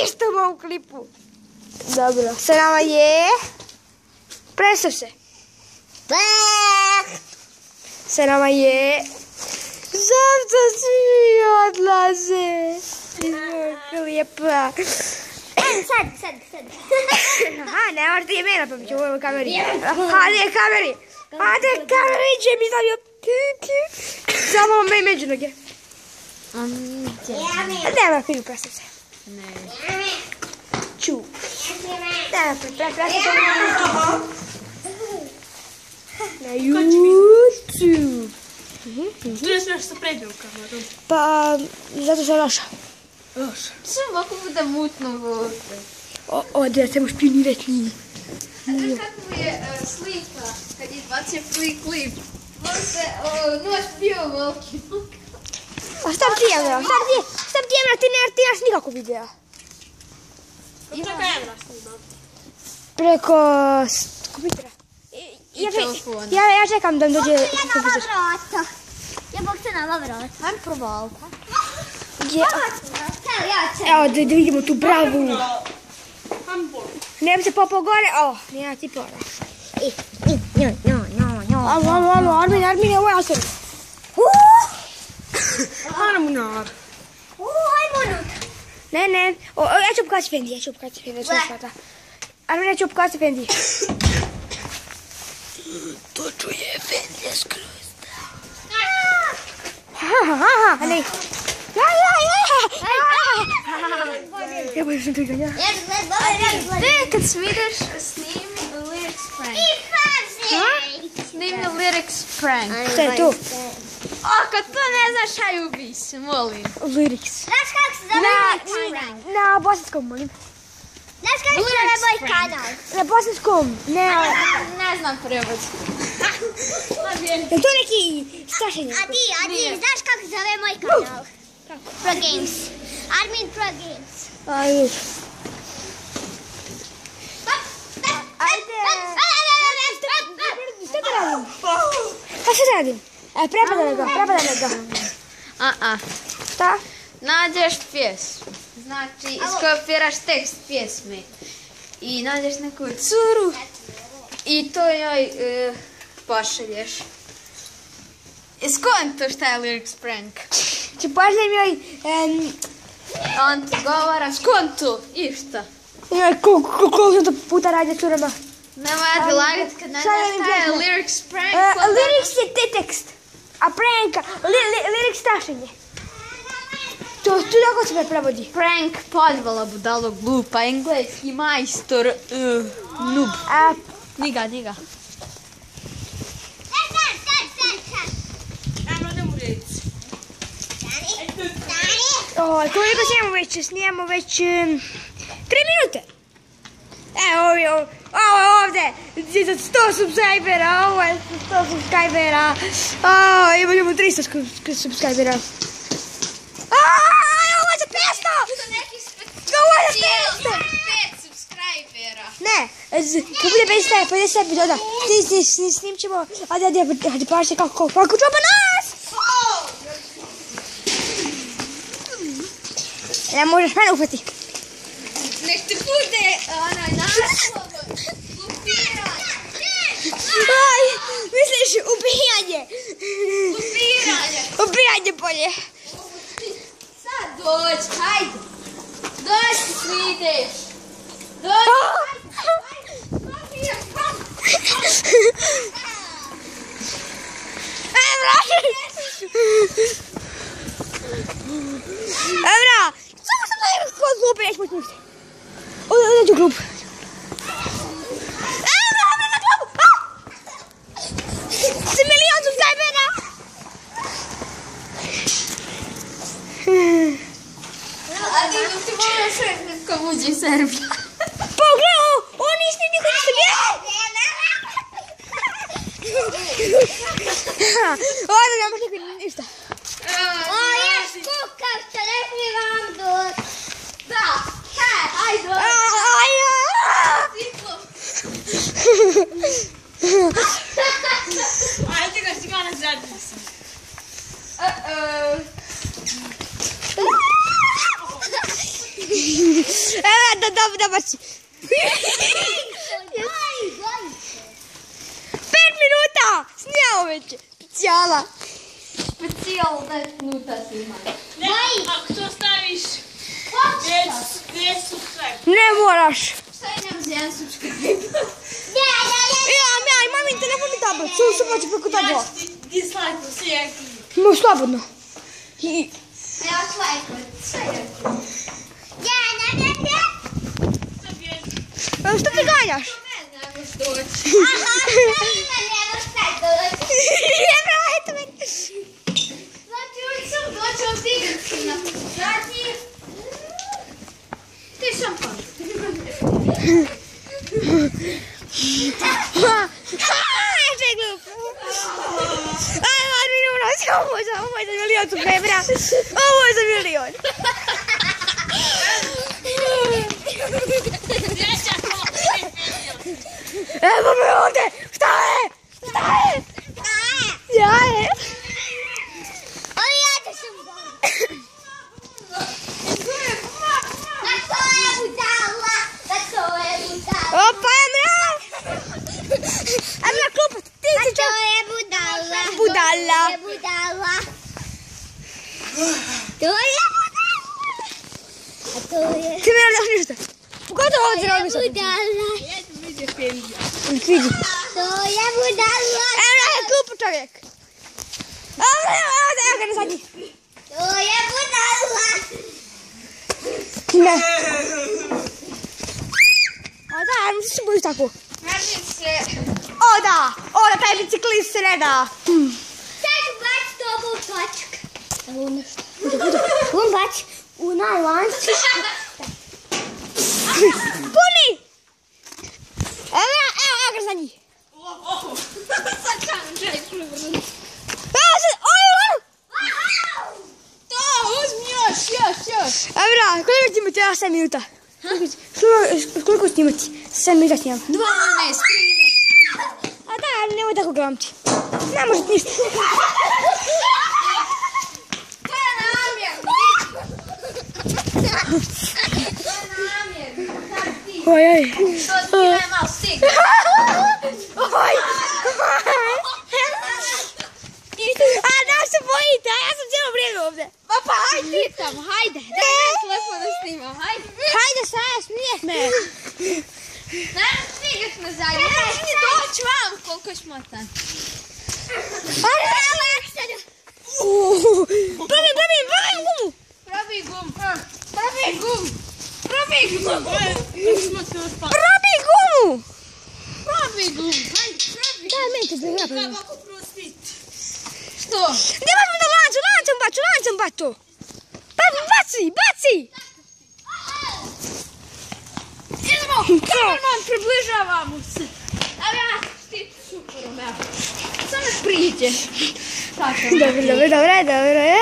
isto ima u klipu. Dobro, sa nama je... Predstav se. Sa nama je... Zašto svi odlaze? Lijepa. Sad. Aha, ne možete imena, pa mi ću u kameri. Hajde kameri, će mi stavio. Samo me među noge. Nema pivu, predstav se. Ču. Nema predstav se. Na YouTube. Što je sve što pređe u kameru? Pa, zato što je loša. Sve ovako bude mutno ovdje. O, da se možeš pinirati njih. Znaš kako mi je slika kad je bacio free clip? Možda noć bio veliki. A šta bi ti Emra? Šta bi ti Emra? Ti nemaš nikako videa. Preko Emra snimam. Preko kompjutera. Ja čekam da mi dođe kompjuter. Ja bog se nova vrata. Ajme provalka. Evo da vidimo tu bravu. Ne bi se popao gore. O, nema ti pora. Alo, Armin, ovo je Asir. Armunar. Ne. Ja ću pokazati Fendi, Armin, ja ću pokazati Fendi. To čuje Fendi skroz. Ha, ne. Ja bojim sam to ganja. Kad sviđaš, snimi lyrics prank. Snimi lyrics prank. Šta je to? Kad to ne znaš, aj ubij se, molim. Lyrics. Znaš kako se zove lyrics prank? Na bosanskom, molim. Znaš kako se zove moj kanal? Na bosanskom, ne. Ne znam prevod. Je to neki strašenje? Adi, znaš kako se zove moj kanal? Pro Games. Armin Pro Games. Ajde. Šta da radim? Šta da radim? Prepadaj ga. Šta? Nađeš pjesmu. Znači, iskopiraš tekst pjesme. I nađeš neku curu. I to joj pošalješ. Skonto šta je lyrics prank. Če pošaljem joj... On ti govara skonto. I šta? Koliko sam to puta radio curama? Nemoj ja ti lagat kad ne znaš šta je lyrics prank. Lyrics je tekst. A pranka, lyrics strašenje. To tako se me prevodi. Prank podvala budalo glupa, engleski majstor, noob. Niga. Emra, ne mu reći. Koliko snijemo već 3 minute. Evo ovdje, 100 subscribera, ovo je 100 subscribera. Imamo 300 subscribera. Ovo je za 500! Ovo je za 500! 5 subscribera. Ne, kad bude 50 epizoda, snim ćemo, hajde pašte kako čupa nas! Ne možeš mene ufati. Nek te bude onaj naslov. Misliš ubijanje? Ubijanje bolje. Sad dođi, hajde. Dođi ti sviđeš. Dođi. Emra! Samo sam da kod klupe, neću moći ništa. Ovdje u klupu. Emra na klupu! Si milion subscribera! A ti ti moraš nekom uđi u Serbiju. Pogledaj, on niko ništa gleda! Ovdje nemaš ništa. Ja skukam što rekli vam doći. Da, ajde. Ajde ga si ga na zadnicu. da baci. 5 minuta! Snijamo već. Specijala. Specijal 5 minuta si ima. Ne, ako to staviš, gdje su sve? Ne moraš. Šta imam za jedan subscribe? Imam i telefon i tablet. Super ću preko tabla. Ja ću ti dislike sve jaki. No, slobodno. Ja ću lajkovat sve jaki. Što ti ganjaš? Ne možeš doći. Eto me. Znači, uvijek sam doći od igrati na zadnji. Ti šampan. Jeszcze glup. Ale ovo je za milion subscribera. Ovo je za milion. Evo me ovdje. Šta je? Ja je. Opa, Emra! Emra, klupa, ti si čo? To je budala. Budala. To je budala. To je budala. A to je... Ti mi radiš ništa. Pogotovo ovo ti radiš. Budala. Vidi. To je budala. Emra je klupa čovjek. Evo ga na zadnji. To je budala. Ne. A da, Emra, ti se bojiš tako. Radim se. O da, taj biciklist se ne da. Sad ću baći to ovu točku. Evo nešto. On baći u najlanci. Puni! Evo ga za njih. Sad kam čaj prevrnuti. To, uzmi još. Evo, koliko ti imati? 7 minuta. Koliko snimati? 7 minuta snimam. 12, 13. A da, nemoj tako gramti. Ne može ništa. To je namjerno. Sad ti. Oj. To ti je malo stigla. Oj. A da se bojite, a ja sam cijelo vrijeme ovdje. Pa hajde ti tamo, hajde. Daj telefon da snimam, hajde. Hajde sad, smiješ me. Nemoj stigat na zadnje. Ne možeš ni doći vam koliko je šmotan. Probaj gumu. Probaj gum. Hajde, probaj. Daj meni to da Treba ako prostit. Što? Gdje možemo da lancem baču. Baci. Idemo, kamerman, približavamo se. Evo ja štitim šuporom, evo. Samo priđe. Tako. Dobro je.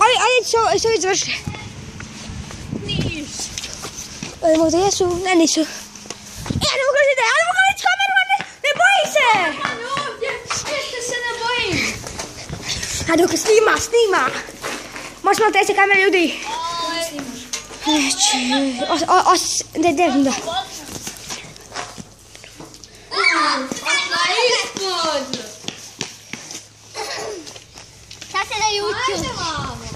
Ajde, što već završili. Niš. Možda jesu, ne nisu. Ne mogu reći kamerman, ne boji se. Man ovdje, ništa se ne bojim. A dok snima. Možeš malo treće kamere, ljudi. Ne držim da. Ispod. Sad se na YouTube. Ajde, mamo.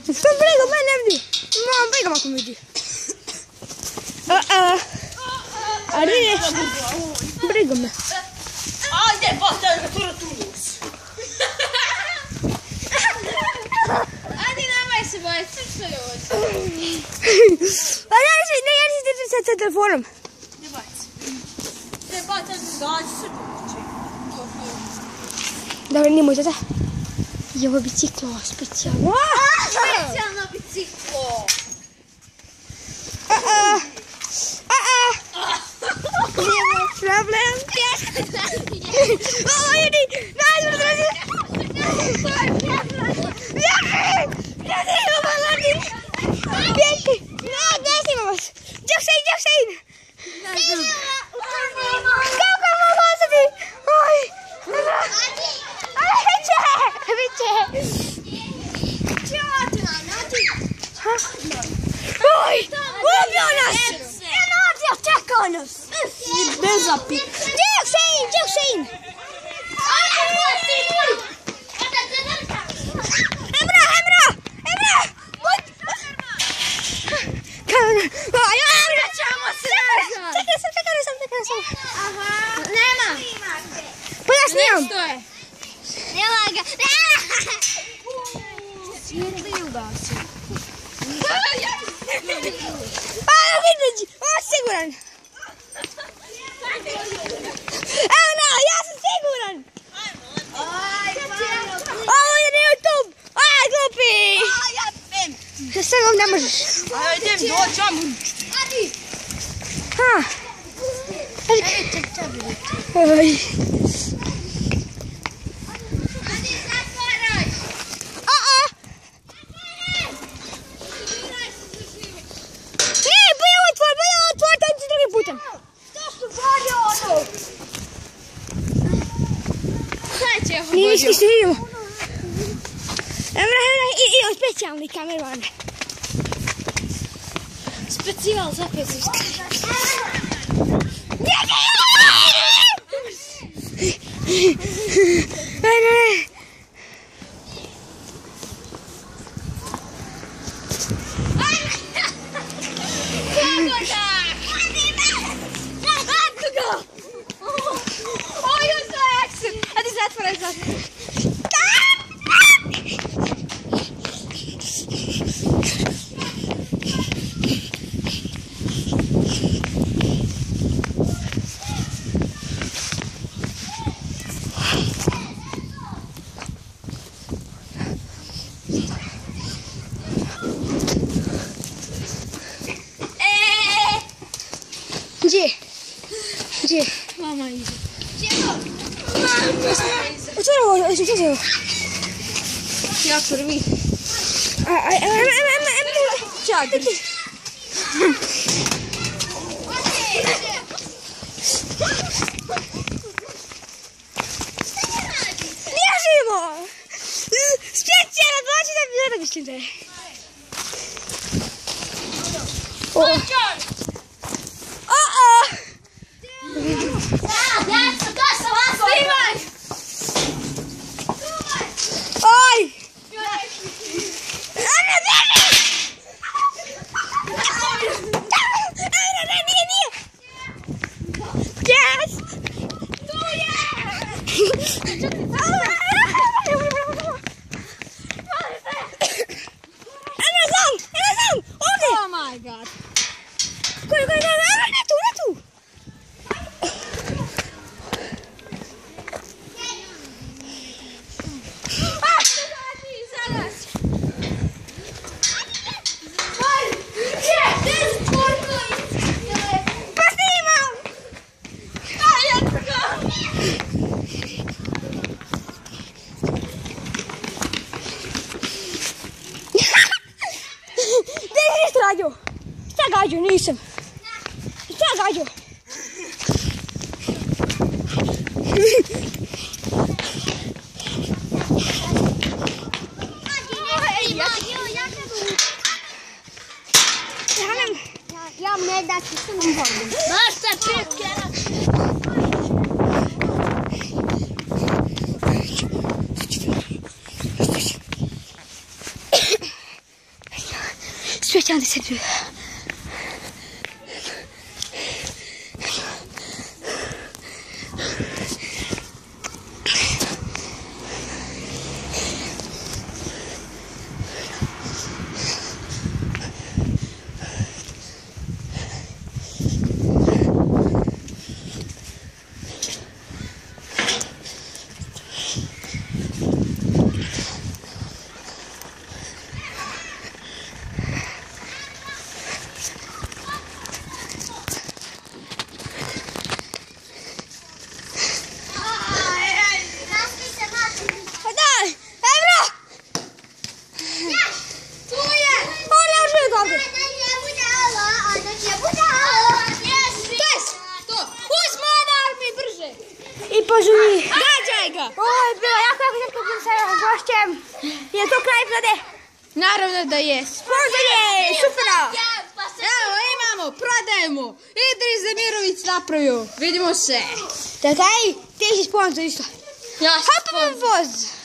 Sam briga, mene ne vidi. Mam, briga ako me vidi. A ne, briga me. Ajde, bata, natura tunus. Ajde, nemoj se bojati, sve je ovo. A ne, sa telefonom. Ne baci. Ne bata, dođi se dođi. Dobro, nemoj tata. I ovo biciklo, specijalno. Specijalno biciklo. Nema problem. O, ljudi, najzvrdraži. Bjeti, ne snimam vas. Džak se in. Oj, ubio nas! Enadio, čekao nas! Bez zapi. Gdje je Hussein? Emra! Vraćamo se nazad! Čekaj sam. Nema. Pa ja snimam. Što je? Nema ga. Vidiš, ovo je siguran. Evo na, ja sam siguran. Ovo je na YouTube. Aj, glupi. Sa segom ne možeš. Ajde, idem doći, vam. Ha. Oj. Nije ništa što vidimo. Emra, imam specijalni kamerman. Specijal za pesiška. Ne. Gdje? Mama ide. Otvori ovo. Ja prvi. Čakaj. Bježimo! Specijalno dođi da bi mislim da je. Oj! Ana, nije! Yes! Tu je! Ana, znam! Ovdje! Oh my god. Koji? Ne tu! Šta gađo? Nisam. Šta gađo? Ja ne da ti se ne volim. Basta čekaj. Specijalni sebi. Gađaj ga! Ovo je bilo jako teško sa gošćem. Je to kraj epizode? Naravno da je. Sponzor je Supera. prodajemo. Idris Demirović napravio. Vidimo se. Čekaj, ti si sponsor isto. Ja Hop voz.